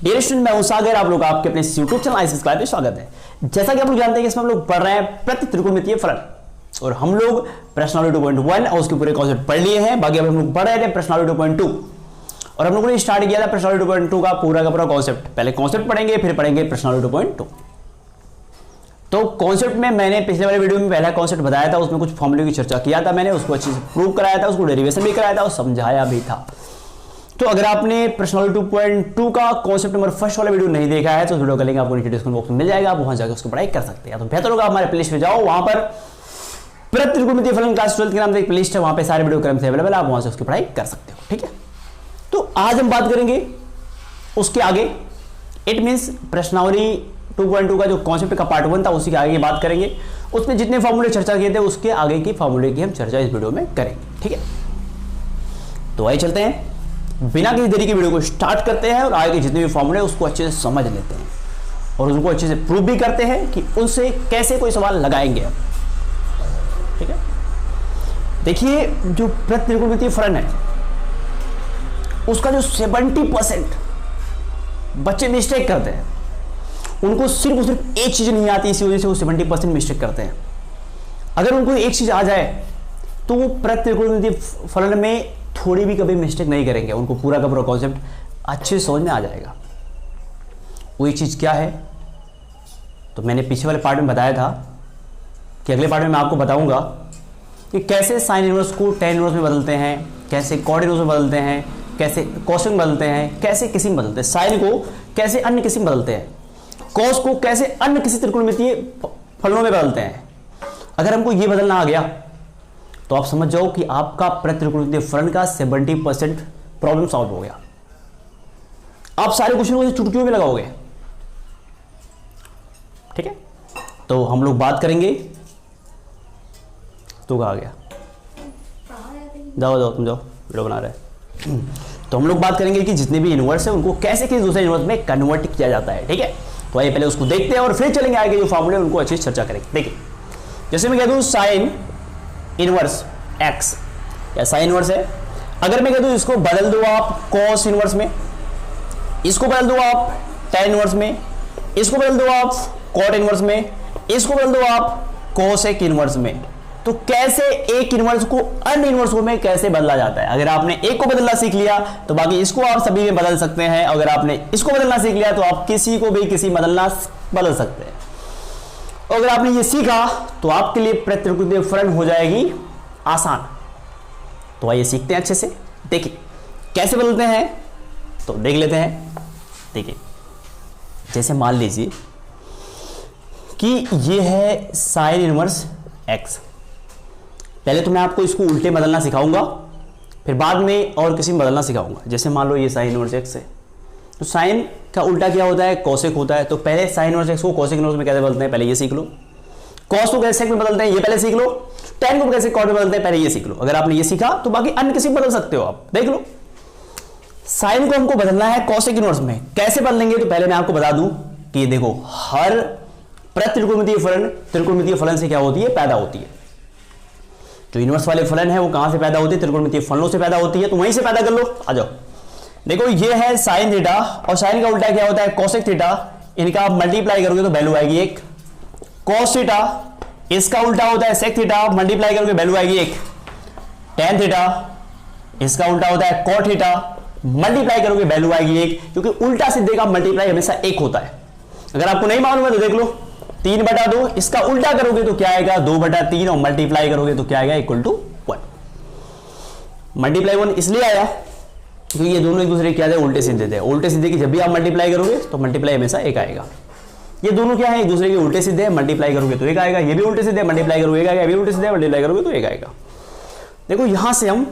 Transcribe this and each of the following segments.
Dear student, मैं हूं सागर, आप लोग आपके अपने YouTube चैनल आईसीएस क्लास में स्वागत है। जैसा कि आप लोग जानते हैं कि इसमें हम लोग पढ़ रहे हैं प्रति त्रिकोणमितीय फलन, और हम लोग प्रश्नावली 2.1 और उसके पूरे कॉन्सेप्ट पढ़ लिए हैं। बाकी अब हम लोग पढ़ रहे थे प्रश्नावली 2.2 और हम लोगों ने स्टार्ट किया था प्रश्नावली 2.2 का पूरा कॉन्सेप्ट। पहले कॉन्सेप्ट पढ़ेंगे, फिर पढ़ेंगे प्रश्नावली 2.2। तो कॉन्सेप्ट में मैंने पिछले वाले वीडियो में पहला कॉन्सेप्ट बताया था, उसमें कुछ फॉर्मूले की चर्चा किया था, मैंने उसको अच्छे से प्रूव कराया था, उसको डेरिवेशन भी कराया था और समझाया भी था। तो अगर आपने प्रश्नावली 2.2 का कॉन्सेप्ट नंबर फर्स्ट वाला वीडियो नहीं देखा है तो उस वीडियो का लिंक आपको नीचे डिस्क्रिप्शन बॉक्स में मिल जाएगा, आप वहां जाकर उसको पढ़ाई कर सकते हैं। तो बेहतर होगा हमारे प्लेलिस्ट में जाओ, वहां पर प्रति त्रिकोणमितीय फलन क्लास 12 के नाम से एक प्लेलिस्ट है, वहां पे सारे वीडियो क्रम से अवेलेबल है, आप वहां से उसकी पढ़ाई कर सकते हो। ठीक है, तो आज हम बात करेंगे उसके आगे, इट मीन्स प्रश्नावली 2.2 का जो कॉन्सेप्ट का पार्ट 1 था उसी के आगे की बात करेंगे। उसमें जितने फॉर्मूले चर्चा किए थे उसके आगे की फॉर्मूले की हम चर्चा इस वीडियो में करेंगे। ठीक है, तो आइए चलते हैं, बिना किसी देरी के वीडियो को स्टार्ट करते हैं और आगे के जितने भी फॉर्मूले उसको अच्छे से समझ लेते हैं और उनको अच्छे से प्रूव भी करते हैं कि उनसे कैसे कोई सवाल लगाएंगे हम। ठीक है, देखिए जो प्रति त्रिकोणमितीय फलन है उसका जो 70% बच्चे मिस्टेक करते हैं, उनको सिर्फ और सिर्फ एक चीज नहीं आती, इसी वजह से वो 70% मिस्टेक करते हैं। अगर उनको एक चीज आ जाए तो वो प्रति त्रिकोणमितीय फलन में थोड़ी भी कभी मिस्टेक नहीं करेंगे, उनको पूरा का पूरा कॉन्सेप्ट अच्छे से समझ में आ जाएगा। वो एक चीज क्या है, तो मैंने पीछे वाले पार्ट में बताया था कि अगले पार्ट में मैं आपको बताऊंगा कि कैसे साइन इनवर्स को tan इनवर्स में बदलते हैं, कैसे कॉट इनवर्स में बदलते हैं, कैसे कोसेक में बदलते हैं, कैसे किसी में बदलते हैं, साइन को कैसे अन्य किसी में बदलते हैं, कॉस को कैसे अन्य किसी त्रिकोणमितीय फलनों में बदलते हैं। अगर हमको ये बदलना आ गया तो आप समझ जाओ कि आपका प्रति त्रिकोणमितीय फलन का 70% प्रॉब्लम सॉल्व हो गया। आप सारे क्वेश्चन को चुटकियों में लगाओगे। ठीक है, तो हम लोग बात करेंगे, तो कहा गया, जाओ तुम जाओ, वीडियो बना रहे। तो हम लोग बात करेंगे कि जितने भी इनवर्स है उनको कैसे किसी दूसरे इनवर्स में कन्वर्ट किया जाता है। ठीक है, तो आइए पहले उसको देखते हैं और फिर चलेंगे आगे जो फॉर्मूले उनको अच्छी चर्चा करेंगे। देखिए, जैसे मैं कह दूं साइन इनवर्स x या साइन इनवर्स है, अगर मैं कह दूं इसको बदल दो आप कॉस इनवर्स में, इसको बदल दो आप tan इनवर्स में, इसको बदल दो आप कॉट इनवर्स में, इसको बदल दो आप कोसेक इनवर्स में, तो कैसे एक इनवर्स को अन्य इनवर्स में कैसे बदला जाता है। अगर आपने एक को बदलना सीख लिया तो बाकी इसको आप सभी में बदल सकते हैं, अगर आपने इसको बदलना सीख लिया तो आप किसी को भी किसी बदल सकते हैं। अगर आपने ये सीखा तो आपके लिए प्रति त्रिकोणमितीय फलन हो जाएगी आसान। तो आइए सीखते हैं अच्छे से। देखिए कैसे बदलते हैं, तो देख लेते हैं। देखिए, जैसे मान लीजिए कि ये है साइन इनवर्स x, पहले तो मैं आपको इसको उल्टे बदलना सिखाऊंगा, फिर बाद में और किसी में बदलना सिखाऊंगा। जैसे मान लो ये साइन इनवर्स x है, तो साइन का उल्टा क्या होता है, कोसेक होता है। तो पहले साइन इनवर्स x को कोसेक इनवर्स में कैसे बदलते हैं, पहले ये सीख लो। कॉस को कैसे सेक में बदलते हैं, ये पहले सीख लो। tan को कैसे कॉट में बदलते हैं, पहले ये सीख लो। अगर आपने ये सीखा तो बाकी अन्य किसी में बदल सकते हो आप, देख लो। साइन को हमको बदलना है कोसेक इनवर्स में, कैसे बदलेंगे, तो पहले मैं आपको बता दूं कि ये देखो, हर प्रति त्रिकोणमितीय फलन से क्या होती है, पैदा होती है। जो इनवर्स वाले फलन है वो कहां से पैदा होती है, त्रिकोणमितीय फलनों से पैदा होती है, तो वहीं से पैदा कर लो। आ जाओ, देखो ये है साइन थीटा और साइन का उल्टा क्या होता है, कोसेक थीटा। इनका आप मल्टीप्लाई करोगे तो वैल्यू आएगी 1। कॉस थीटा, इसका उल्टा होता है सेक थीटा, मल्टीप्लाई करोगे वैल्यू आएगी 1। tan थीटा, इसका उल्टा होता है कॉट थीटा, मल्टीप्लाई करोगे वैल्यू आएगी 1, क्योंकि उल्टा सीधे का मल्टीप्लाई हमेशा 1 होता है। अगर आपको नहीं मालूम है तो देख लो, 3/2, इसका उल्टा करोगे तो क्या आएगा 2/3 और मल्टीप्लाई करोगे तो क्या आएगा इक्वल टू 1। मल्टीप्लाई 1 इसलिए आया क्योंकि ये दोनों एक दूसरे क्या थे, उल्टे सीधे थे। उल्टे सीधे की जब भी आप मल्टीप्लाई करोगे तो मल्टीप्लाई हमेशा 1 आएगा। ये दोनों क्या है, एक दूसरे के उल्टे सीधे, मल्टीप्लाई करोगे तो 1 आएगा। ये भी उल्टे सीधे, मल्टीप्लाई करोगे 1 आएगा, ये भी उल्टे सीधे, मल्टीप्लाई करोगे तो 1 आएगा। देखो यहां से हम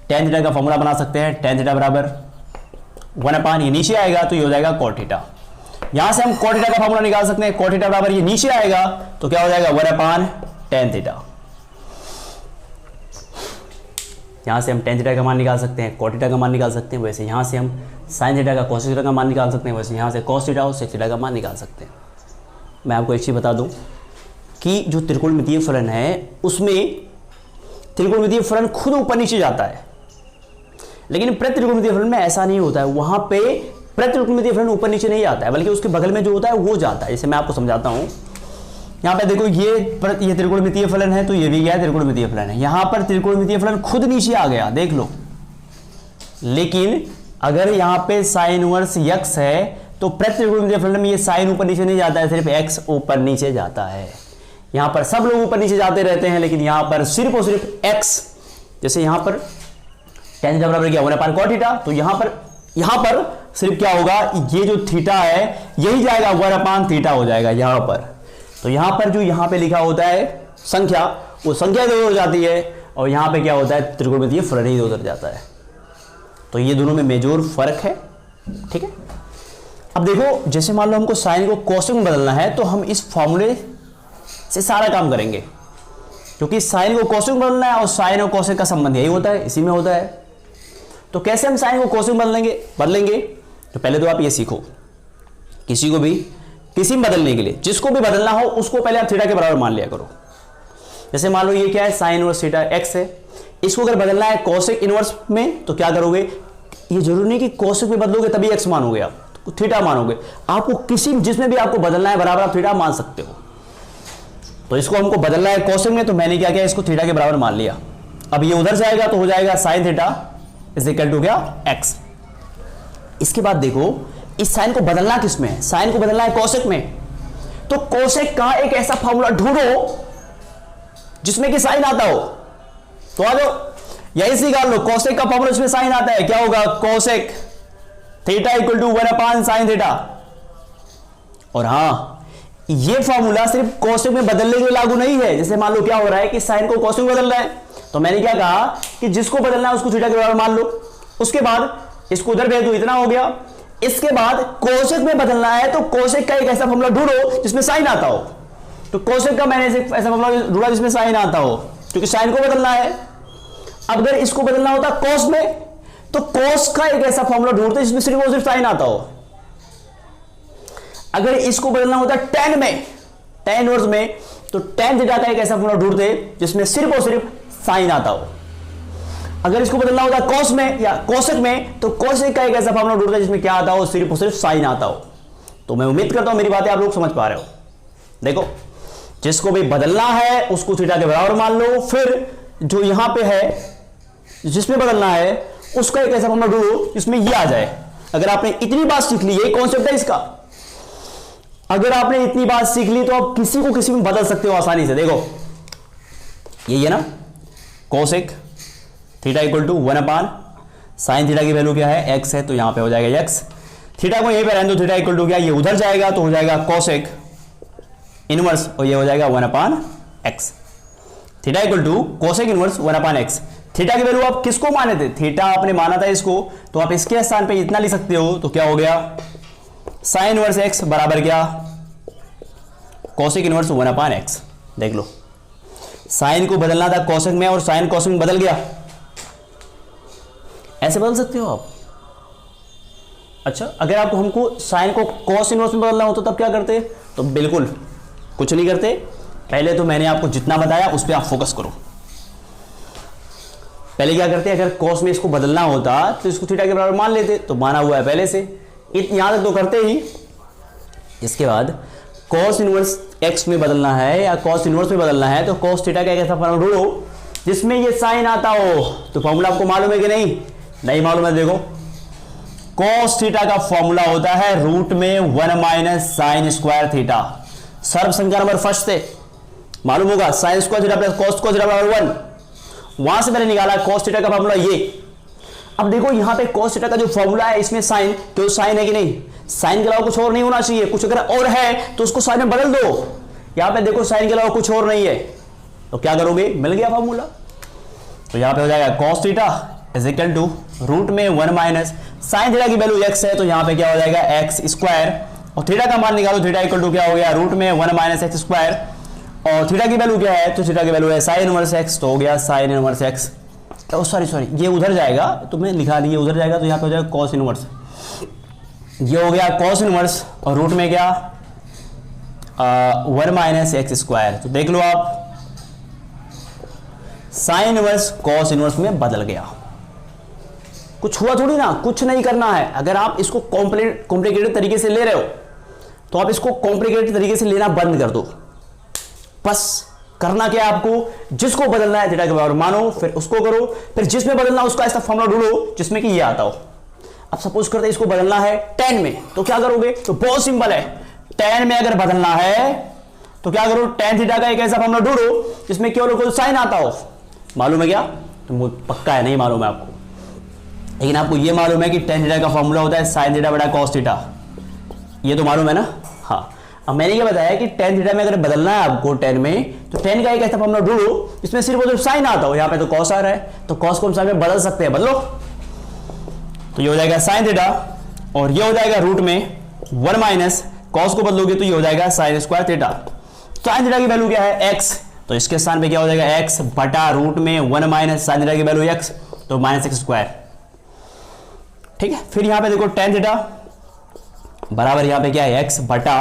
tan थीटा का फॉर्मूला बना सकते हैं। tan थीटा बराबर 1/, ये नीचे आएगा तो ये हो जाएगा cot थीटा। यहां से हम cot थीटा का फॉर्मूला निकाल सकते हैं। cot थीटा बराबर ये नीचे आएगा तो क्या हो जाएगा 1/tan थीटा। यहां से हम tan थीटा का मान निकाल सकते हैं, cot थीटा का मान निकाल सकते हैं। वैसे यहां से हम sin थीटा का cos थीटा का मान निकाल सकते हैं, वैसे यहां से cos थीटा और sec थीटा का मान निकाल सकते हैं। मैं आपको एक चीज बता दूं कि जो त्रिकोणमितीय फलन है उसमें त्रिकोणमितीय फलन खुद ऊपर नीचे जाता है, लेकिन प्रति त्रिकोणमितीय फलन में ऐसा नहीं होता है। वहां पे प्रतित्रिकोणमितीय फलन ऊपर नीचे नहीं आता है, बल्कि उसके बगल में जो होता है वो जाता है। जैसे मैं आपको समझाता हूं, यहाँ पे देखो ये त्रिकोणमितीय फलन है, तो ये भी क्या है, त्रिकोणमितीय फलन है। यहां पर त्रिकोणमितीय फलन खुद नीचे आ गया, देख लो। लेकिन अगर यहाँ पे साइन इनवर्स x है तो प्रतित्रिकोणमितीय फलन में ये साइन ऊपर नीचे नहीं जाता है, सिर्फ x ऊपर नीचे जाता है। यहां पर सब लोग ऊपर नीचे जाते रहते हैं, लेकिन यहां पर सिर्फ और सिर्फ x, जैसे यहां पर tan थीटा बराबर क्या 1/cot थीटा, तो यहां पर सिर्फ क्या होगा, ये जो थीटा है यही जाएगा 1/θ हो जाएगा यहां पर। तो यहां पर जो यहां पे लिखा होता है संख्या, वो संख्या इधर हो जाती है, और यहां पे क्या होता है, त्रिकोणमितीय फलन ही उधर जाता है। तो ये दोनों में मेजर फर्क है, ठीक है। अब देखो, जैसे मान लो हमको साइन को कोसेक में बदलना है, तो हम इस फॉर्मूले से सारा काम करेंगे, क्योंकि साइन को कोसेक में बदलना है और साइन और कोसेक का संबंध यही होता है, इसी में होता है। तो कैसे हम साइन को कोसेक में बदलेंगे? तो पहले तो आप ये सीखो, किसी में बदलने के लिए, जिसको भी बदलना हो उसको पहले आप थीटा के बराबर मान लिया करो। जैसे मान लो ये क्या है, साइन इनवर्स थीटा x है, इसको अगर बदलना है कोसेक इनवर्स में, तो क्या करोगे, ये जरूरी नहीं कि कोसेक में बदलोगे तभी x मानोगे, आप तो थीटा मानोगे। आपको जिसमें भी आपको बदलना है बराबर आप थीटा मान सकते हो। तो इसको हमको बदलना है कोसेक में, तो मैंने क्या किया, इसको थीटा के बराबर मान लिया। अब ये उधर जाएगा तो हो जाएगा sine theta is equal to क्या, x। इसके बाद देखो, इस साइन को बदलना किस में है, साइन को बदलना है कोसेक में। तो कोसेक का एक ऐसा फॉर्मूला ढूंढो जिसमें कि साइन आता हो। तो आ जाओ, यही सी निकाल लो, कोसेक का फॉर्मूला जिसमें साइन आता है, क्या होगा, cosec theta equal to 1/sin theta. और हां, ये फॉर्मूला सिर्फ कोसेक में बदलने के लिए लागू नहीं है। जैसे मान लो क्या हो रहा है कि साइन को कोसेक में बदलना है, तो मैंने क्या कहा कि जिसको बदलना है उसको थीटा के बराबर मान लो, उसके बाद इसको उधर भेज दो, इतना हो गया। इसके बाद कोसेक में बदलना है, तो कोसेक का एक ऐसा फॉर्मूला ढूंढो जिसमें साइन आता हो। तो कोसेक का मैंने ऐसा फॉर्मूला ढूंढा जिसमें साइन आता हो, क्योंकि साइन को बदलना है। अब अगर इसको बदलना होता कोस में, तो कोस का एक ऐसा फॉर्मूला ढूंढते जिसमें सिर्फ और सिर्फ साइन आता हो। अगर इसको बदलना होता टैन में, टैन इनवर्स में, तो टैन थीटा का एक ऐसा फॉर्मूला ढूंढते जिसमें सिर्फ और सिर्फ साइन आता हो। अगर इसको बदलना होता कोस में या कोसेक में, तो कोसेक का एक ऐसा फॉर्मूला ढूंढता जिसमें क्या आता हो, सिर्फ और सिर्फ साइन आता हो। तो मैं उम्मीद करता हूं मेरी बातें आप लोग समझ पा रहे हो। देखो, जिसको भी बदलना है उसको थीटा के बराबर मान लो, फिर जो यहां पे है जिसमें बदलना है उसका एक ऐसा फॉर्मूला ढूंढो जिसमें ये आ जाए। अगर आपने इतनी बात सीख ली, यही कॉन्सेप्ट है इसका, अगर आपने इतनी बात सीख ली तो आप किसी को किसी में बदल सकते हो आसानी से। देखो, यही है ना, cosec theta equal to 1/sin theta की वैल्यू क्या है, x है, तो यहां पे हो जाएगा x। थीटा को यहीं पे रहने दो, थीटा इक्वल टू क्या, ये उधर जाएगा तो हो जाएगा कोसेक इनवर्स, और ये हो जाएगा 1/x। Theta equal to cosec inverse 1/x। Theta की वैल्यू आप किसको माने थे, थीटा आपने माना था इसको, तो आप इसके स्थान पे इतना लिख सकते हो। तो क्या हो गया, साइन इनवर्स x बराबर क्या, कोसेक इनवर्स 1/x। देख लो, साइन को बदलना था कोसेक में और साइन कोसेक में बदल गया। ऐसे बदल सकते हो आप। अच्छा, अगर आपको हमको साइन को कॉस इनवर्स में बदलना हो तो तब क्या करते, तो बिल्कुल कुछ नहीं करते। पहले तो मैंने आपको जितना बताया उस पर आप फोकस करो। पहले क्या करते, अगर कॉस में इसको बदलना होता तो इसको थीटा के बराबर मान लेते, तो माना हुआ है पहले से, यहां तक तो करते ही। इसके बाद कॉस इनवर्स एक्स में बदलना है या कॉस इनवर्स में बदलना है, तो कॉस थीटा का एक ऐसा फॉर्मूला ढूंढो जिसमें ये साइन आता हो। तो फॉर्मूला आपको मालूम है कि नहीं मालूम है? देखो, कॉस थीटा का फॉर्मूला होता है रूट में 1 - sin स्क्वायर थीटा। सर्व संख्या नंबर फर्स्ट से मालूम होगा, sine square theta plus cos square theta बराबर 1। वहां से मैंने निकाला कॉस थीटा का फॉर्मूला ये। अब देखो, यहां पे कॉस थीटा का जो फॉर्मूला है इसमें साइन, तो साइन है कि नहीं, साइन के अलावा कुछ और नहीं होना चाहिए। कुछ अगर और है तो उसको साइन में बदल दो। यहां पे देखो, साइन के अलावा कुछ और नहीं है, तो क्या करोगे, मिल गया फॉर्मूला। तो यहां पे हो जाएगा cos theta is equal to root में 1 - sin थीटा की वैल्यू x है, तो यहां पे क्या हो जाएगा x स्क्वायर, और थीटा का मान निकालो, थीटा इक्वल टू क्या हो गया, रूट में 1 - x स्क्वायर, और थीटा की वैल्यू क्या है, तो थीटा की वैल्यू है sin इनवर्स x, तो हो गया sin इनवर्स x। तो सॉरी ये उधर जाएगा, तो मैं लिखा ली उधर जाएगा, तो यहाँ पे हो जाएगा cos इनवर्स, ये हो गया cos इनवर्स, और रूट में क्या 1 - x स्क्वायर। तो देख लो आप, sin इनवर्स cos इनवर्स में बदल गया। कुछ हुआ थोड़ी ना, कुछ नहीं करना है। अगर आप इसको कॉम्प्लिकेटेड तरीके से ले रहे हो तो आप इसको कॉम्प्लिकेटेड तरीके से लेना बंद कर दो। बस करना क्या है आपको, जिसको बदलना है थीटा के बराबर मानो, फिर उसको करो, फिर जिसमें बदलना है उसका ऐसा फॉर्मूला ढूंढो जिसमें कि ये आता हो। अब सपोज करते हैं इसको बदलना है tan में, तो क्या करोगे, तो बहुत सिंपल है, tan में अगर बदलना है तो क्या करो, tan थीटा का एक ऐसा फॉर्मूला ढूंढो जिसमें केवल साइन आता हो। मालूम है क्या, तो पक्का है नहीं मालूम है आपको, लेकिन आपको ये मालूम है कि tan थीटा का फॉर्मूला होता है sin थीटा बटा cos थीटा, ये तो मालूम है ना। हाँ, अब मैंने ये बताया कि tan थीटा में अगर बदलना है आपको tan में, तो tan का एक ऐसा फॉर्मूला ढूंढो जिसमें सिर्फ वो साइन आता हो। यहाँ पे तो cos आ रहा है, तो cos को हम साइन में बदल सकते हैं, बदलो, तो ये हो जाएगा sin थीटा, और ये हो जाएगा रूट में 1 माइनस cos को बदलोगे तो ये हो जाएगा sin square theta. sin theta की वैल्यू क्या है, x, तो इसके स्थान पे क्या हो जाएगा, x बटा रूट में 1 माइनस sin थीटा की वैल्यू x, तो माइनस x स्क्वायर। ठीक है, फिर यहां पे देखो tan थीटा बराबर यहां पे क्या है, x बटा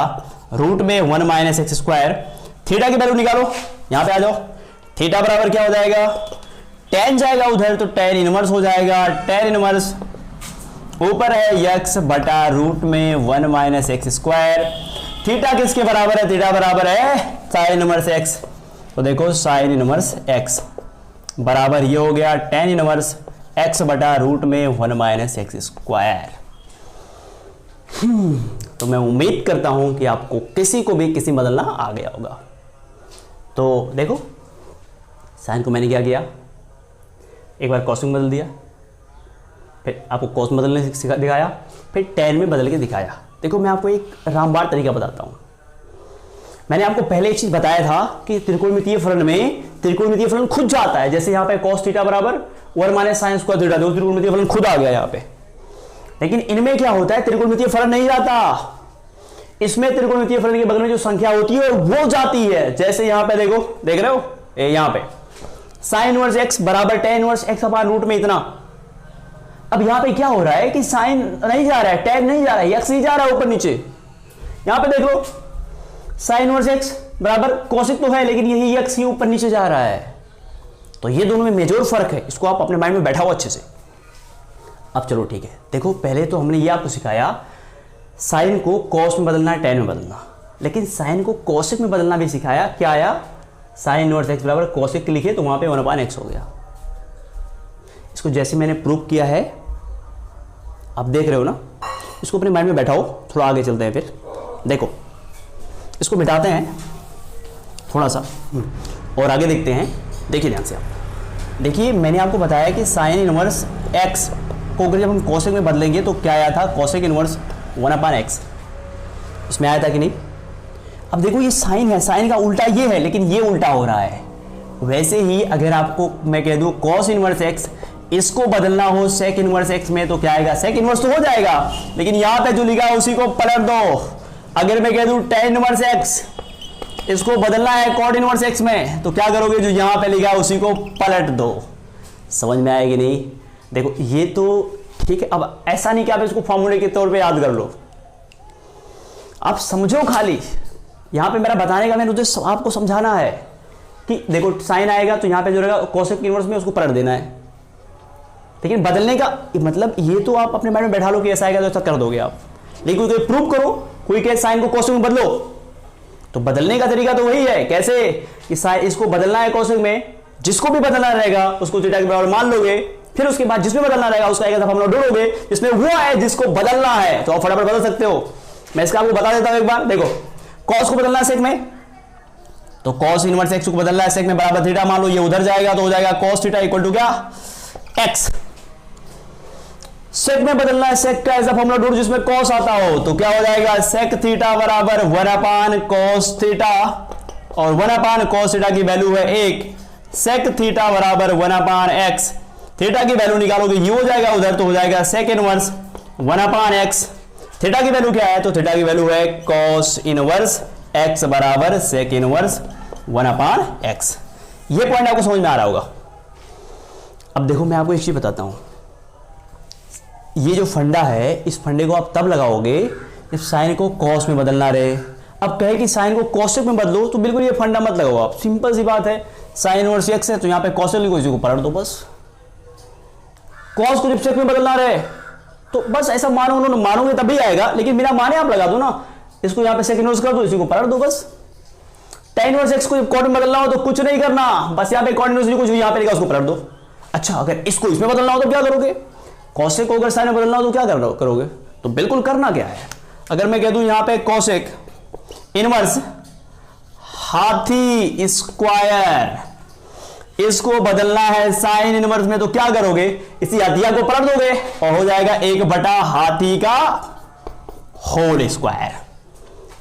रूट में 1 माइनस x स्क्वायर। थीटा की वैल्यू निकालो, यहां पे आ जाओ, थीटा बराबर क्या हो जाएगा, tan जाएगा उधर तो tan इनवर्स हो जाएगा, tan इनवर्स ऊपर है x बटा रूट में 1 माइनस x स्क्वायर। थीटा किसके बराबर है, थीटा बराबर है साइन इनवर्स x, तो देखो साइन इनवर्स x बराबर ये हो गया tan इनवर्स x बटा रूट में 1 माइनस x स्क्वायर। तो मैं उम्मीद करता हूं कि आपको किसी को भी किसी बदलना आ गया होगा। तो देखो साइन को मैंने क्या किया, एक बार कॉस में बदल दिया, फिर आपको कॉस में बदलने दिखाया, फिर tan में बदल के दिखाया। देखो मैं आपको एक रामबाण तरीका बताता हूँ। मैंने आपको पहले एक चीज बताया था कि त्रिकोणमितीय फलन में त्रिकोणमितीय फलन खुद जाता है। जैसे यहाँ पे cos थीटा बराबर 1 माइनस साइन स्क्वायर थीटा, दो त्रिकोणमितीय फलन खुद आ गया यहाँ पे। लेकिन इनमें क्या होता है, त्रिकोणमितीय फलन नहीं जाता, इसमें त्रिकोणमितीय फलन के बगल में जो संख्या होती है वो जाती है। जैसे यहाँ पे देखो, देख रहे हो यहाँ पे साइन इनवर्स x बराबर tan inverse x upon root में इतना। अब यहां पे क्या हो रहा है कि साइन नहीं जा रहा है, tan नहीं जा रहा है, x ही जा रहा है ऊपर नीचे। यहां पे देख लो साइन इनवर्स x बराबर कोसिक तो है, लेकिन यही x ही ऊपर नीचे जा रहा है। तो ये दोनों में मेजर फर्क है, इसको आप अपने माइंड में बैठाओ अच्छे से। अब चलो ठीक है, देखो पहले तो हमने ये आपको सिखाया साइन को कॉस में बदलना, tan में बदलना, लेकिन साइन को कोसिक में बदलना भी सिखाया। क्या आया, साइन इनवर्स x बराबर कोसिक लिखे तो वहां पे 1/x हो गया। इसको जैसे मैंने प्रूव किया है, आप देख रहे हो ना, इसको अपने माइंड में बैठाओ, थोड़ा आगे चलते हैं। फिर देखो इसको मिटाते हैं थोड़ा सा और आगे देखते हैं। देखिए ध्यान से आप देखिए, मैंने आपको बताया कि साइन इनवर्स x को अगर जब हम कोसेक में बदलेंगे तो क्या आया था, कोसेक इनवर्स 1/x, इसमें आया था कि नहीं। अब देखो ये साइन है, साइन का उल्टा ये है, लेकिन ये उल्टा हो रहा है। वैसे ही अगर आपको मैं कह दूं cos इनवर्स x, इसको बदलना हो sec इनवर्स x में तो क्या आएगा, sec इनवर्स तो हो जाएगा, लेकिन यहां पे जो लिखा है उसी को पलट दो। अगर मैं कह दूं tan इनवर्स x, इसको बदलना है cot इनवर्स x में, तो क्या करोगे, जो यहां पे लिखा है उसी को पलट दो। समझ में आएगी नहीं। देखो ये तो ठीक है, अब ऐसा नहीं कि आप इसको फॉर्मूले के तौर पे याद कर लो, आप समझो खाली। यहां पे मेरा बताने का मैंने उद्देश्य आपको समझाना है कि देखो साइन आएगा तो यहां पे जो रहेगा कोसेक इनवर्स में उसको पलट देना है। लेकिन बदलने का मतलब ये तो आप अपने माइंड में बैठा लो कि ऐसा आएगा तो ऐसा कर दोगे आप, लेकिन कोई प्रूव करो, कोई कहे साइन को कोसेक में बदलो, तो बदलने का तरीका तो वही है। कैसे कि साइन इसको बदलना है कोसेक में, जिसको भी बदलना रहेगा उसको थीटा के बराबर मान लोगे, फिर उसके बाद जिसमें बदलना रहेगा उसका एक फॉर्मूला ढूंढोगे जिसमें वो है जिसको बदलना है, तो आप फटाफट बदल सकते हो। मैं इसका आपको बता देता हूं एक बार। देखो कॉस को बदलना है सेक में, तो कॉस इनवर्स एक्स को बदलना है सेक में, बराबर थीटा मान लो, ये उधर जाएगा तो हो जाएगा कॉस थीटा इक्वल टू क्या, एक्स। सेक में बदलना है सेक का ऐसा फॉर्मूला ढूंढो जिसमें कॉस आता हो, तो क्या हो जाएगा, सेक थीटा बराबर 1/cos थीटा, और 1/cos थीटा की वैल्यू है 1, सेक थीटा बराबर 1/x, थीटा की वैल्यू निकालोगे ये हो जाएगा उधर, तो हो जाएगा सेक इनवर्स 1/x। थीटा की वैल्यू क्या है, तो थीटा की वैल्यू है cos इनवर्स x बराबर सेक इनवर्स 1/x। ये पॉइंट आपको समझ में आ रहा होगा। अब देखो मैं आपको एक चीज बताता हूं, ये जो फंडा है इस फंडे को आप तब लगाओगे जब साइन को कॉस में बदलना रहे। अब कहे कि साइन को कॉसेक में बदलो, तो बिल्कुल ये फंडा मत लगाओ आप, सिंपल सी बात है, साइन इनवर्स x है तो यहां पे कॉसेक लिखो, इसी को पलट दो बस। कॉस को जब सेक में बदलना रहे तो बस ऐसा मानो, उन्होंने मानोगे तभी आएगा, लेकिन बिना माने आप लगा दो ना, इसको यहां पे सेक इनवर्स कर दो, इसी को पलट दो बस। tan इनवर्स x को जब कॉट में बदलना हो तो कुछ नहीं करना, बस यहां पे कॉट इनवर्स कुछ यहां पे लिखा उसको पलट दो। अच्छा, अगर इसको इसमें बदलना हो तो क्या करोगे, कॉसेक को अगर साइन में बदलना हो तो क्या करोगे, तो बिल्कुल करना क्या है, अगर मैं कह दूं यहां पे कॉसेक इनवर्स हाथी स्क्वायर, इसको बदलना है साइन इनवर्स में, तो क्या करोगे, इसी हाथिया को पलट दोगे और हो जाएगा 1 बटा हाथी का होल स्क्वायर।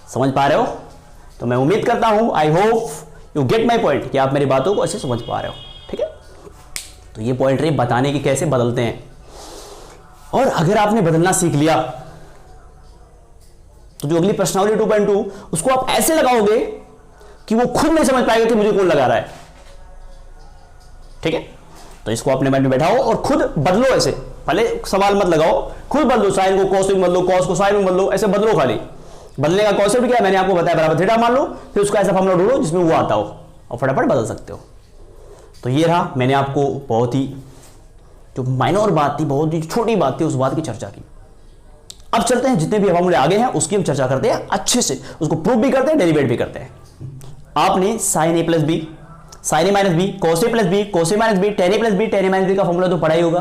समझ पा रहे हो? तो मैं उम्मीद करता हूं, I hope you get my point, कि आप मेरी बातों को अच्छे समझ पा रहे हो। ठीक है, तो ये पॉइंट रही बताने की कैसे बदलते हैं। और अगर आपने बदलना सीख लिया तो जो अगली प्रश्नावली 2.2 उसको आप ऐसे लगाओगे कि वो खुद नहीं समझ पाएगा कि मुझे कौन लगा रहा है। ठीक है, तो इसको अपने माइंड में बैठाओ और खुद बदलो, ऐसे पहले सवाल मत लगाओ, खुद बदलो, साइन को कॉस में बदलो, कॉस को साइन में बदलो, ऐसे बदलो। खाली बदलने का कॉन्सेप्ट क्या है मैंने आपको बताया, बराबर थीटा मान लो, फिर उसका ऐसा फॉर्मूला ढूंढो जिसमें वो आता हो और फटाफट बदल सकते हो। तो ये रहा, मैंने आपको बहुत ही जो माइनर बात थी, बहुत ही छोटी बात थी, उस बात की चर्चा की। अब चलते हैं जितने भी फॉर्मूले आगे हैं उसकी हम चर्चा करते हैं अच्छे से, उसको प्रूव भी करते हैं, डेरिवेट भी करते हैं। आपने साइन ए प्लस बी, साइन ए माइनस बी, कोस ए प्लस बी, कोस ए माइनस बी, टेन ए प्लस बी, टेन ए माइनस बी का फॉर्मूला तो पढ़ा ही होगा।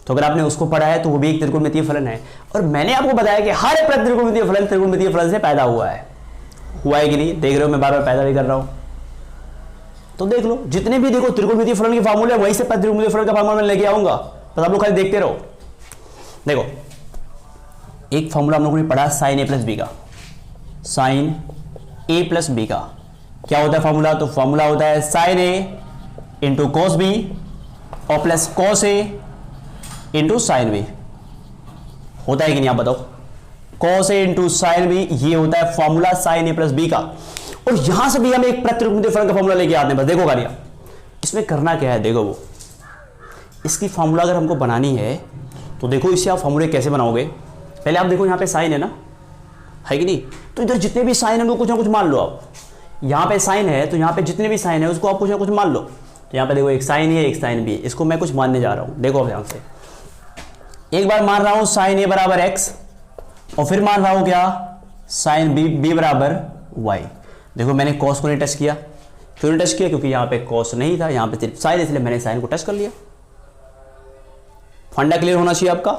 तो अगर आपने उसको पढ़ा है तो वो भी एक त्रिकोणमितीय फलन है, और मैंने आपको बताया कि हर एक त्रिकोणमितीय फलन त्रिकोणमितीय फलन से पैदा हुआ है कि नहीं, देख रहे हो मैं बार बार पैदा भी कर रहा हूं, तो देख लो जितने भी देखो त्रिकोणमितीय फलन के फार्मूले वहीं से त्रिकोणमितीय फलन का फार्मूला मैं लेके आऊंगा, बस आप लोग खाली देखते रहो। देखो एक फार्मूला हम लोगों ने पढ़ा साइन ए प्लस बी का, साइन ए प्लस बी का क्या होता है फार्मूला, तो फार्मूला होता है साइन ए इंटू कॉस बी और plus cos A into sine B, होता है कि नहीं आप बताओ, cos A into sine B, ये होता है फार्मूला साइन ए प्लस बी का। और यहां से भी हम एक त्रिकोणमितीय फलन का फार्मूला लेके आते हैं, बस देखो गालिया इसमें करना क्या है, देखो वो इसकी फार्मूला अगर हमको बनानी है तो देखो इससे आप फार्मूले कैसे बनाओगे। पहले आप देखो यहाँ पे साइन है ना, है कि नहीं, तो इधर जितने भी साइन है उनको कुछ ना कुछ मान लो आप। यहाँ पे साइन है तो यहाँ पे जितने भी साइन है उसको आप कुछ ना कुछ मान लो। तो यहाँ पे देखो एक साइन है एक साइन बी है, इसको मैं कुछ मानने जा रहा हूँ। देखो अब ध्यान से, एक बार मान रहा हूँ साइन ए बराबर एक्स और फिर मान रहा हूँ क्या, साइन बी बराबर वाई। देखो मैंने कॉस को नहीं टच किया, क्यों नहीं टच किया, क्योंकि यहाँ पे कॉस नहीं था, यहाँ पे सिर्फ साइन, इसलिए मैंने साइन को टच कर लिया। फंडा क्लियर होना चाहिए आपका।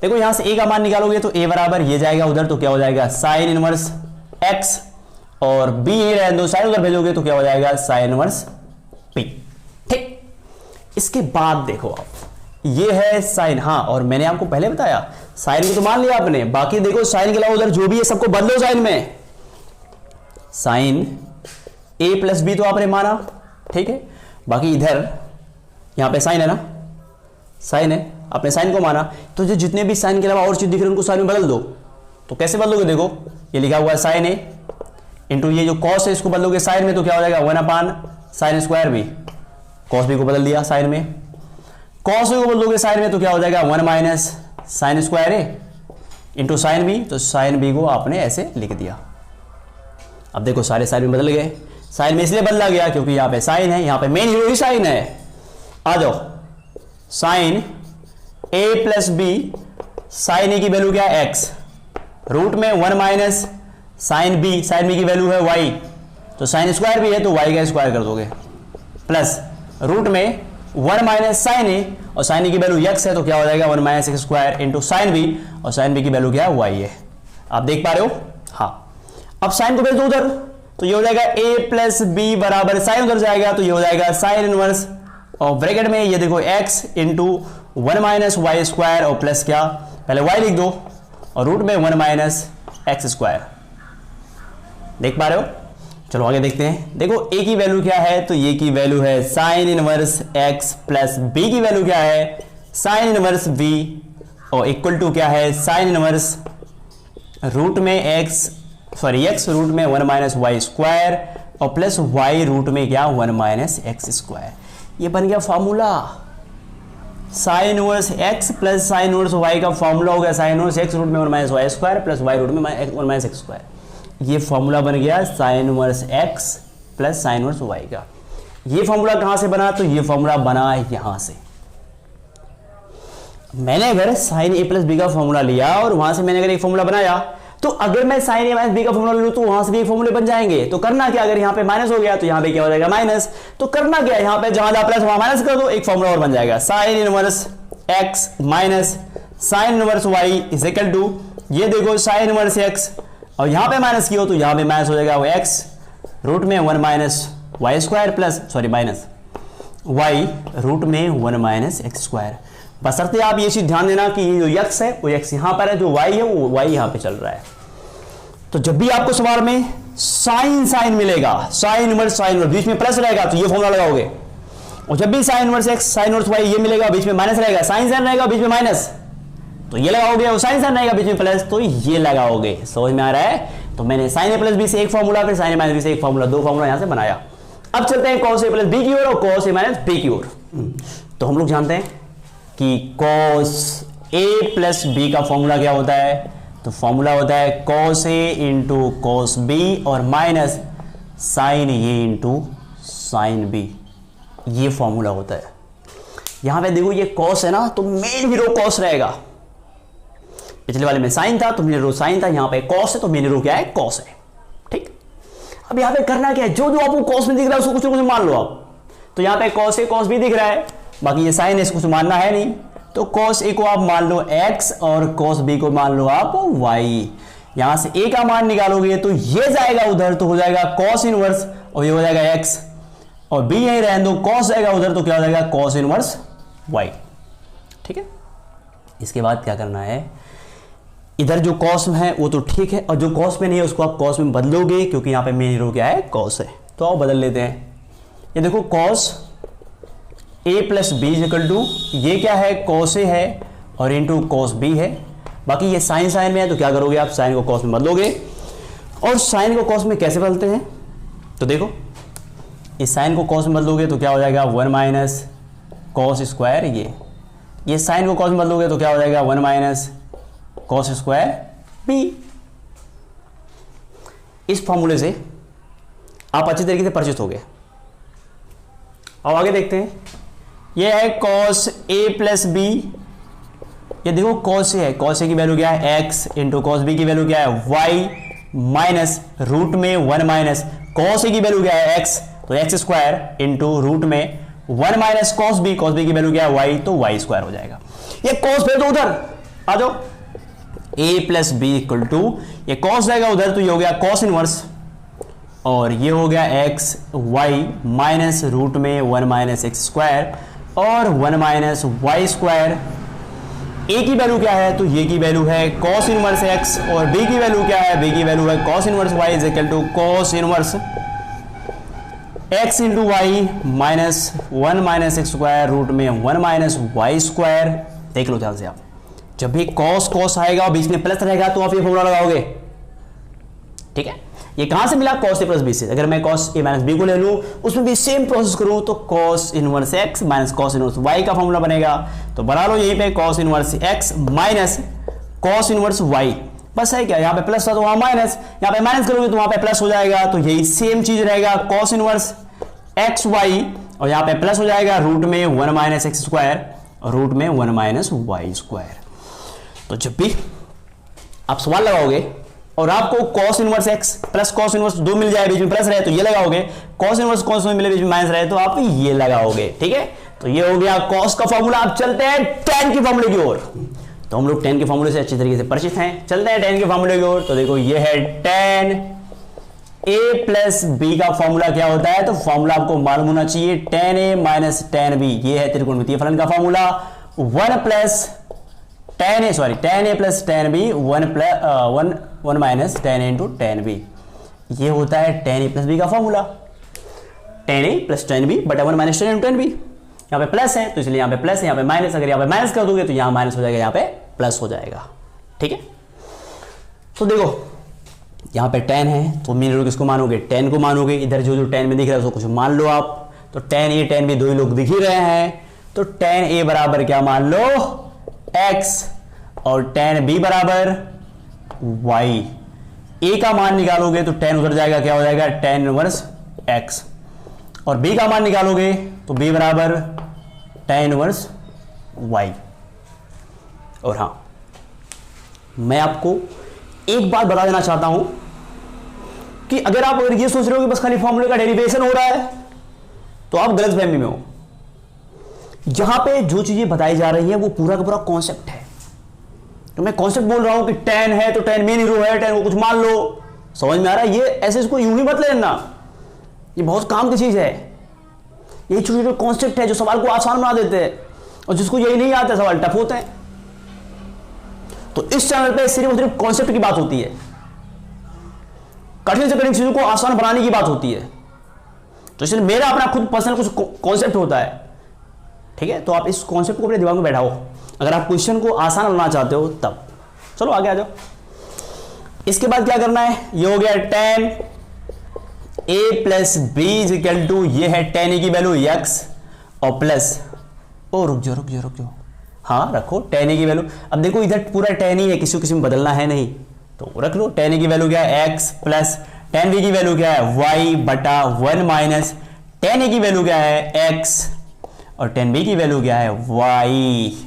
देखो यहां से ए का मान निकालोगे तो ए बराबर ये जाएगा उधर, तो क्या हो जाएगा साइन इनवर्स एक्स, और बी यही रहने दो, साइन उधर भेजोगे तो क्या हो जाएगा साइन इनवर्स बी। ठीक, इसके बाद देखो आप, ये है साइन, हाँ और मैंने आपको पहले बताया साइन को तो मान लिया आपने, बाकी देखो साइन के अलावा उधर जो भी है सबको बदलो साइन में। साइन ए प्लस बी तो आपने माना, ठीक है, बाकी इधर यहां पे साइन है ना, साइन है, आपने साइन को माना, तो जो जितने भी साइन के अलावा और चीज दिख रही है उनको साइन में बदल दो। तो कैसे बदलोगे, देखो ये लिखा हुआ है साइन ए इंटू ये जो कॉस है इसको बदलोगे साइन में, तो क्या हो जाएगा 1 sine square B, cos B को बदल दिया साइन में, कॉस बी को बदलोगे साइन में तो क्या हो जाएगा 1 साइन स्क्वायर ए इंटू साइन बी, तो साइन बी को आपने ऐसे लिख दिया। अब देखो सारे साइन में बदल गए, साइन में इसलिए बदला गया क्योंकि यहाँ पे साइन है, यहाँ पे मेन हीरो ही साइन है। आ जाओ, साइन ए प्लस बी, साइन ए की वैल्यू क्या है एक्स, रूट में 1 साइन बी की वैल्यू है वाई, तो साइन स्क्वायर भी है तो वाई का स्क्वायर कर दोगे, प्लस रूट में 1 साइन ए, और साइन ए की वैल्यू एक्स है तो क्या हो जाएगा 1 X square into sine B, और साइन बी की वैल्यू क्या है वाई है। आप देख पा रहे हो, हाँ। अब साइन को भेज दो उधर, तो ये हो जाएगा ए प्लस बी बराबर साइन उधर जाएगा तो ये हो जाएगा साइन इनवर्स, और ब्रैकेट में ये देखो x इंटू 1 वाई स्क्वायर और प्लस क्या, पहले y लिख दो और रूट में 1 एक्स स्क्वायर। देख पा रहे हो, चलो आगे देखते हैं। देखो a की वैल्यू क्या है, तो ये की वैल्यू है sine inverse x plus b की वैल्यू क्या है साइन इनवर्स b, और इक्वल टू क्या है साइन इनवर्स रूट में x रूट में 1 वाई स्क्वायर और प्लस y रूट में क्या 1 एक्स स्क्वायर। ये बन गया formula, sine inverse x plus sine inverse y का फॉर्मूला हो गया साइन इनवर्स x रूट में 1 Y square plus y root में 1 एक्स स्क्वायर। ये फॉर्मूला बन गया sine inverse x plus sine inverse y का। ये फॉर्मूला कहां से बना, तो ये फॉर्मूला बना यहां से, मैंने अगर साइन ए प्लस बी का फॉर्मूला लिया और वहां से मैंने अगर एक फॉर्मूला बनाया, तो अगर मैं साइन ए माइनस बी का फॉर्मूला लूं तो वहां से भी एक फॉर्मूले बन जाएंगे। तो करना क्या, अगर यहाँ पे माइनस हो गया तो यहाँ पे क्या हो जाएगा माइनस। तो करना क्या, यहाँ पे जहां प्लस वहां माइनस कर दो, एक फॉर्मूला और बन जाएगा sine inverse X minus sine inverse Y is equal to, ये देखो साइन इनवर्स एक्स और यहाँ पे माइनस की हो तो यहाँ पे माइनस हो जाएगा वो एक्स रूट में 1 minus Y square plus sorry minus Y root में 1 माइनस एक्स स्क्वायर। बशर्ते आप ये चीज ध्यान देना कि ये जो एक्स है वो एक्स यहां पर है, जो वाई है वो वाई यहां पे चल रहा है। तो जब भी आपको सवाल में साइन साइन मिलेगा, साइन इनवर्स बीच में प्लस रहेगा तो ये फॉर्मूला लगाओगे, और जब भी sine inverse X sine inverse Y ये मिलेगा बीच में माइनस रहेगा, साइन साइन रहेगा बीच में माइनस तो ये लगाओगे, और साइन साइन रहेगा बीच में प्लस तो ये लगाओगे। समझ में आ रहा है? तो मैंने साइन ए प्लस बी से एक फॉर्मूला, फिर साइन ए माइनस बी से एक फॉर्मूला, दो फॉर्मूला यहां से बनाया। अब चलते हैं कॉस ए प्लस बी की ओर और कॉस ए माइनस बी की ओर। तो हम लोग जानते हैं कि कॉस ए प्लस बी का फॉर्मूला क्या होता है, तो फॉर्मूला होता है cos A into cos B और माइनस साइन ए इंटू साइन बी, ये फॉर्मूला होता है। यहां पे देखो ये कॉस है ना, तो मेन हीरो कॉस रहेगा। पिछले वाले में साइन था तो मेन हीरो साइन था, यहां पे कॉस है तो मेन हीरो क्या है, कॉस है। ठीक, अब यहां पे करना क्या है, जो जो आपको कॉस में दिख रहा है उसको कुछ ना कुछ मान लो आप। तो यहां पे कॉस ए कॉस बी दिख रहा है, बाकी ये साइन है इसको कुछ मानना है नहीं, तो कॉस ए को आप मान लो x और कॉस बी को मान लो आप y। यहां से a का मान निकालोगे तो ये जाएगा उधर तो हो जाएगा कॉस इनवर्स और ये हो जाएगा x, और b यहीं रहने दो, कॉस जाएगा उधर तो क्या हो जाएगा कॉस इनवर्स y। ठीक है, इसके बाद क्या करना है, इधर जो कॉस में है वो तो ठीक है, और जो कॉस में नहीं है उसको आप कॉस में बदलोगे, क्योंकि यहां पे मेन हीरो क्या है, कॉस है। तो आप बदल लेते हैं, ये देखो cos A plus B equal to, ये क्या है कॉस ए है और इंटू कॉस बी है। बाकी ये साइन साइन में है तो क्या करोगे आप, साइन को कॉस में बदलोगे। और साइन को कॉस में कैसे बदलते हैं, तो देखो इस साइन को कॉस में बदलोगे तो क्या हो जाएगा 1 माइनस कॉस स्क्वायर, ये साइन को कॉस में बदलोगे तो क्या हो जाएगा 1 माइनस कॉस स्क्वायर बी। इस फॉर्मूले से आप अच्छी तरीके से परिचित हो गए। अब आगे देखते हैं, ये है कॉस ए प्लस बी, ये देखो कॉस ए है, कॉस ए की वैल्यू क्या है x इंटू कॉस बी की वैल्यू क्या है y माइनस रूट में 1 माइनस कॉस ए की वैल्यू क्या है x, तो x स्क्वायर इंटू रूट में 1 माइनस कॉस बी की वैल्यू क्या है y, तो y स्क्वायर हो जाएगा। ये कॉस भेज दो उधर, आ जाओ a plus B equal to, ये कॉस जाएगा उधर तो ये हो गया कॉस इनवर्स और ये हो गया एक्स वाई माइनस रूट में 1 माइनस एक्स स्क्वायर और 1 माइनस वाई स्क्वायर। ए की वैल्यू क्या है, तो ये की वैल्यू है कॉस इनवर्स एक्स और बी की वैल्यू क्या है, बी की वैल्यू है cos inverse Y is equal to cos inverse X into Y minus 1 minus X square root में 1 माइनस वाई स्क्वायर। देख लो ध्यान से आप, जब भी कॉस कॉस आएगा और बीच में प्लस रहेगा तो आप ये फॉर्मूला लगाओगे। ठीक है, ये कहां से मिला, कॉस ए प्लस बी से। अगर मैं कॉस ए माइनस बी को ले लूं उसमें भी सेम प्रोसेस करूं तो cos inverse X minus cos inverse Y का फॉर्मूला बनेगा। तो बना लो यहीं पे cos inverse X minus cos inverse Y, बस है क्या, यहाँ पे प्लस था तो वहां माइनस, यहाँ पे माइनस करोगे तो वहां पे प्लस हो जाएगा, तो यही सेम चीज रहेगा कॉस इनवर्स एक्स वाई और यहाँ पे प्लस हो जाएगा रूट में 1 माइनस एक्स स्क्वायर और रूट में 1 माइनस वाई स्क्वायर। तो जब भी आप सवाल लगाओगे और आपको cos inverse x plus cos inverse 2 मिल जाए, बीच में प्लस रहे तो ये लगाओगे, cos इनवर्स cos में मिले बीच में माइनस रहे तो आप ये लगाओगे। ठीक है, तो ये हो गया cos का फॉर्मूला। अब चलते हैं tan के फॉर्मूले की ओर। तो हम लोग tan के फॉर्मूले से अच्छी तरीके से परिचित हैं, चलते हैं tan के फॉर्मूले की ओर। तो देखो ये है tan a प्लस बी का फॉर्मूला क्या होता है, तो फॉर्मूला आपको मालूम होना चाहिए tan a minus tan b, ये है त्रिकोणमितीय फलन का formula. 1 plus tan a plus tan b 1 minus tan a into tan b, ये होता है tan a प्लस b का formula. tan a plus tan b बटा 1 minus tan into tan b, यहाँ पे प्लस है तो इसलिए यहाँ पे प्लस है, यहाँ पे माइनस, अगर यहाँ पे माइनस कर दोगे तो यहाँ माइनस हो जाएगा, यहाँ पे प्लस हो जाएगा। ठीक है, तो देखो यहाँ पे tan है तो मेन रूट किसको मानोगे, tan को मानोगे। इधर जो जो tan में दिख रहा है उसको कुछ मान लो आप, तो tan a tan b दो ही लोग दिख ही रहे हैं, तो tan a बराबर क्या मान लो x और tan b बराबर y। a का मान निकालोगे तो tan उधर जाएगा, क्या हो जाएगा tan इनवर्स x, और b का मान निकालोगे तो b बराबर tan इनवर्स y। और हाँ, मैं आपको एक बात बता देना चाहता हूं कि अगर ये सोच रहे हो कि बस खाली फॉर्मूले का डेरिवेशन हो रहा है तो आप गलत फहमी में हो। यहां पे जो चीजें बताई जा रही है वो पूरा का पूरा कॉन्सेप्ट है। तो मैं कॉन्सेप्ट बोल रहा हूं कि tan है तो tan मेन हीरो है, tan को कुछ मान लो, समझ में आ रहा है? ये ऐसे इसको यूं ही मत लेना, ये बहुत काम की चीज है। ये छोटे छोटे कॉन्सेप्ट है जो सवाल को आसान बना देते हैं, और जिसको यही नहीं आता सवाल टफ होते हैं। तो इस चैनल पे सिर्फ और सिर्फ कॉन्सेप्ट की बात होती है, कठिन से कठिन चीजों को आसान बनाने की बात होती है। तो इसलिए मेरा अपना खुद पर्सनल कुछ कॉन्सेप्ट होता है, ठीक है? तो आप इस कॉन्सेप्ट को अपने दिमाग में बैठाओ अगर आप क्वेश्चन को आसान बनाना चाहते हो तब। चलो आगे आ जाओ। इसके बाद क्या करना है, ये हो गया tan a plus B is equal to, ये है tan a की वैल्यू x और प्लस, ओ रुक जाओ, हाँ रखो tan a की वैल्यू। अब देखो इधर पूरा tan ही है, किसी को किसी में बदलना है नहीं, तो रख लो। tan a की वैल्यू क्या है x प्लस tan b की वैल्यू क्या है y बटा 1 माइनस tan a की वैल्यू क्या है x और tan b की वैल्यू क्या है y।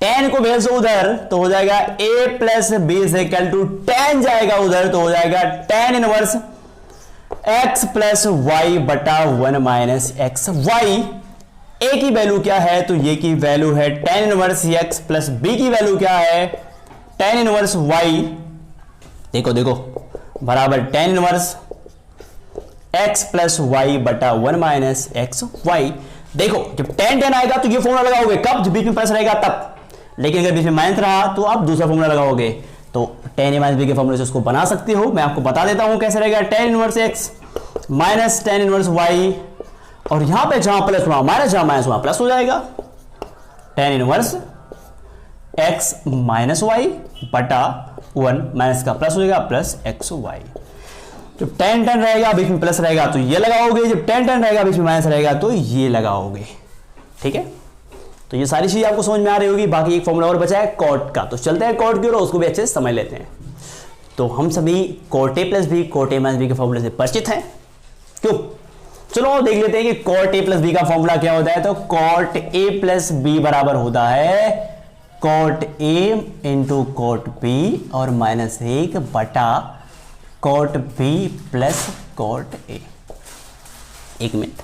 tan को भेज दो उधर तो हो जाएगा a plus B equal to tan जाएगा उधर तो हो जाएगा tan inverse x plus Y बटा 1 माइनस एक्स वाई। a की वैल्यू क्या है, तो ये की वैल्यू है tan inverse x plus b की वैल्यू क्या है tan इनवर्स y। देखो बराबर tan inverse x plus Y बटा 1 माइनस एक्स वाई। देखो जब tan आएगा तो ये फॉर्मूला लगाओगे, कब? जब बीच में प्लस रहेगा तब। लेकिन अगर बीच में माइनस रहा तो आप दूसरा फॉर्मूला लगाओगे। तो tan a माइनस बी के फॉर्मूले से उसको बना सकते हो। मैं आपको बता देता हूं कैसे रहेगा। tan inverse x minus tan inverse y, और यहां पे जहां प्लस हुआ माइनस, जहां माइनस हुआ प्लस हो जाएगा। tan inverse x minus Y बटा 1 माइनस का प्लस हो जाएगा प्लस एक्स वाई। जब tan रहेगा बीच में प्लस रहेगा तो ये लगाओगे, जब tan रहेगा बीच में माइनस रहेगा तो ये लगाओगे, ठीक है? तो ये सारी चीजें आपको समझ में आ रही होगी। बाकी एक फॉर्मूला और बचा है कॉट का, तो चलते हैं कॉट की ओर, उसको भी अच्छे से समझ लेते हैं। तो हम सभी cot a plus B cot a minus B के फॉर्मूले से परिचित हैं, क्यों? चलो देख लेते हैं कि cot a प्लस बी का फॉर्मूला क्या होता है। तो cot a प्लस बी बराबर होता है cot a into cot b और माइनस 1 बटा cot b plus cot a। एक मिनट,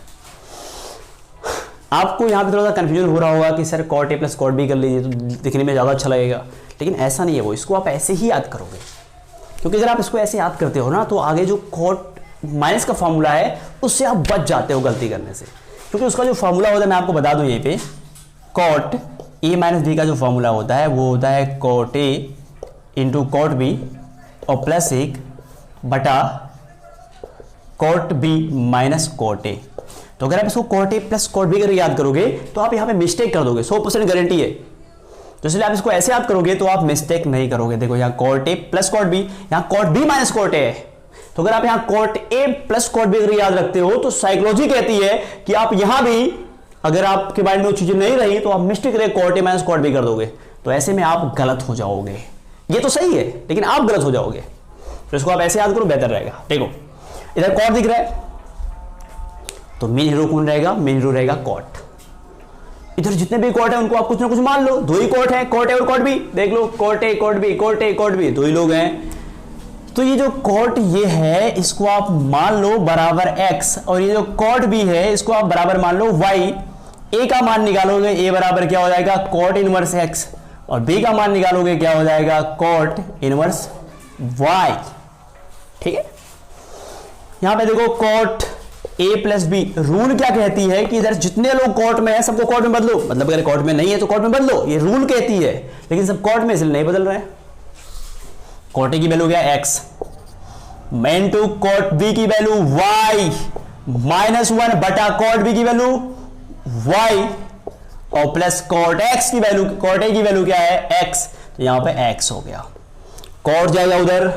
आपको यहां पे थोड़ा सा कंफ्यूजन हो रहा होगा कि sir cot a plus cot b कर लीजिए तो दिखने में ज़्यादा अच्छा लगेगा, लेकिन ऐसा नहीं है। वो इसको आप ऐसे ही याद करोगे, क्योंकि अगर आप इसको ऐसे याद करते हो ना तो आगे जो cot माइनस का फॉर्मूला है उससे आप बच जाते हो गलती करने से। क्योंकि उसका जो फॉर्मूला होता है, मैं आपको बता दूं यहीं पे, cot a माइनस बी का जो फॉर्मूला होता है वो होता है cot a into cot b और प्लस 1 बटा cot b minus cot a। तो अगर आप इसको cot a plus cot b कर याद करोगे तो आप यहाँ पे मिस्टेक कर दोगे, 100% गारंटी है। तो इसलिए आप इसको ऐसे याद करोगे तो आप मिस्टेक नहीं करोगे। देखो यहाँ cot a plus cot b, यहाँ cot b minus cot a है। तो अगर आप यहाँ cot a plus cot b अगर याद रखते हो तो साइकोलॉजी कहती है कि आप यहाँ भी, अगर आपके माइंड में वो चीजें नहीं रही तो आप मिस्टेक रहे cot a minus cot b कर दोगे, तो ऐसे में आप गलत हो जाओगे। ये तो सही है लेकिन आप गलत हो जाओगे। तो इसको आप ऐसे याद करो, बेहतर रहेगा। देखो इधर cot दिख रहा है तो मेन हीरो कौन रहेगा? मेन हीरो रहेगा cot। इधर जितने भी cot है उनको आप कुछ ना कुछ मान लो, दो ही cot है, cot a और cot b। देख लो cot a cot b cot a cot b, दो ही लोग हैं। तो ये जो cot ये है इसको आप मान लो बराबर x, और ये जो cot b है इसको आप बराबर मान लो y। a का मान निकालोगे, a बराबर क्या हो जाएगा cot इनवर्स x, और b का मान निकालोगे क्या हो जाएगा cot इनवर्स y। ठीक है, यहां पे देखो cot a plus B, rule क्या कहती है कि इधर जितने लोग cot में है सबको cot में बदलो। मतलब अगर cot में नहीं है तो cot में बदलो, ये रूल कहती है। लेकिन सब cot में इसलिए नहीं बदल रहे हैं। cot a की वैल्यू क्या है x इनटू cot b की वैल्यू y माइनस 1 बटा cot b की वैल्यू y और प्लस cot x की वैल्यू, cot a की वैल्यू क्या है x, तो यहां पे x हो गया। cot जाएगा उधर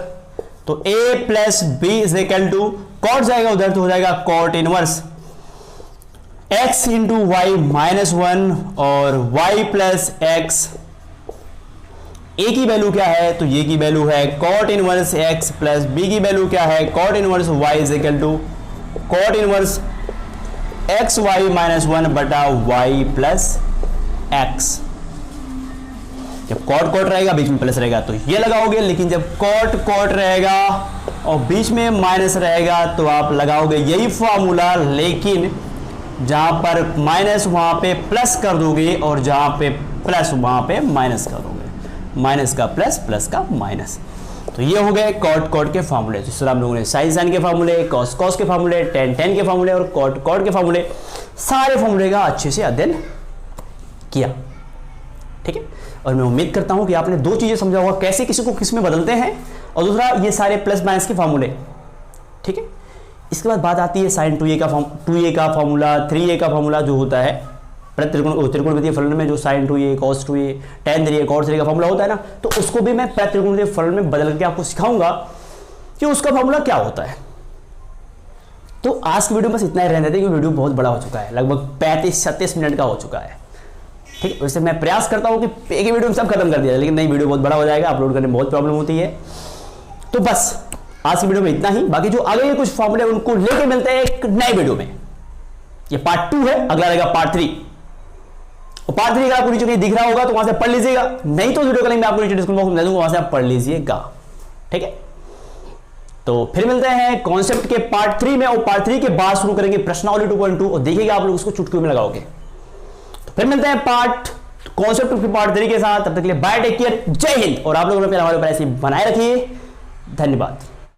तो a plus B is equal to, cot जाएगा उधर तो हो जाएगा cot inverse x into Y minus 1 और y प्लस x। a की वैल्यू क्या है, तो ये की वैल्यू है cot inverse x plus b की वैल्यू क्या है cot inverse y is equal to cot inverse X Y minus 1 बटा y प्लस x। जब कॉट कॉट रहेगा बीच में प्लस रहेगा तो ये लगाओगे, लेकिन जब कॉट कॉट रहेगा और बीच में माइनस रहेगा तो आप लगाओगे यही फॉर्मूला, लेकिन जहां पर माइनस वहां पे प्लस कर दोगे और जहां पे प्लस वहां पे माइनस कर दोगे, माइनस का प्लस, प्लस का माइनस। तो ये हो गए कॉट कॉट के फार्मूले। जिस तरह हम लोगों ने साइन साइन के फार्मूले, कॉस कॉस के फार्मूले, टेन टेन के फार्मूले और कॉट कॉट के फार्मूले, सारे फार्मूले का अच्छे से अध्ययन किया, ठीक है। और मैं उम्मीद करता हूं कि आपने दो चीजें समझा होगा, कैसे किसी को किस में बदलते हैं, और दूसरा ये सारे प्लस माइनस के फार्मूले, ठीक है। इसके बाद बात आती है साइन 2a का फार्मूला, 3a का फार्मूला जो होता है त्रिकोणमितीय फलन में, जो sign 2a, cos 2a, tan 3a, cos 3a का फार्मूला होता है ना, तो उसको भी मैं त्रिकोणमितीय फलन में बदल करके आपको सिखाऊंगा कि उसका फार्मूला क्या होता है। तो आज की वीडियो बस इतना ही रहने देते, क्योंकि वीडियो बहुत बड़ा हो चुका है, लगभग 35-36 मिनट का हो चुका है, ठीक है। वैसे मैं प्रयास करता हूं कि एक ही वीडियो में सब खत्म कर दिया, लेकिन नहीं, वीडियो बहुत बड़ा हो जाएगा, अपलोड करने में बहुत प्रॉब्लम होती है। तो बस आज की वीडियो में इतना ही, बाकी जो आगे के कुछ फॉर्मूले उनको लेके मिलते हैं एक नए वीडियो में। ये पार्ट 2 है, अगला रहेगा पार्ट 3। और पार्ट 3 का आपको नीचे कहीं दिख रहा होगा तो वहां से पढ़ लीजिएगा, नहीं तो वीडियो का लिंक मैं आपको नीचे डिस्क्रिप्शन बॉक्स में दे दूंगा, वहां से आप पढ़ लीजिएगा, ठीक है। तो फिर मिलते हैं कॉन्सेप्ट के पार्ट 3 में, और पार्ट 3 के बाद शुरू करेंगे प्रश्नावली 2.2 और देखिएगा आप लोग उसको चुटकियों में लगाओगे। तो फिर मिलते हैं कॉन्सेप्ट के पार्ट 3 के साथ, तब तक के लिए बाय, टेक केयर, जय हिंद। और आप लोग अपने हमारे ऊपर ऐसे बनाए रखिए, धन्यवाद।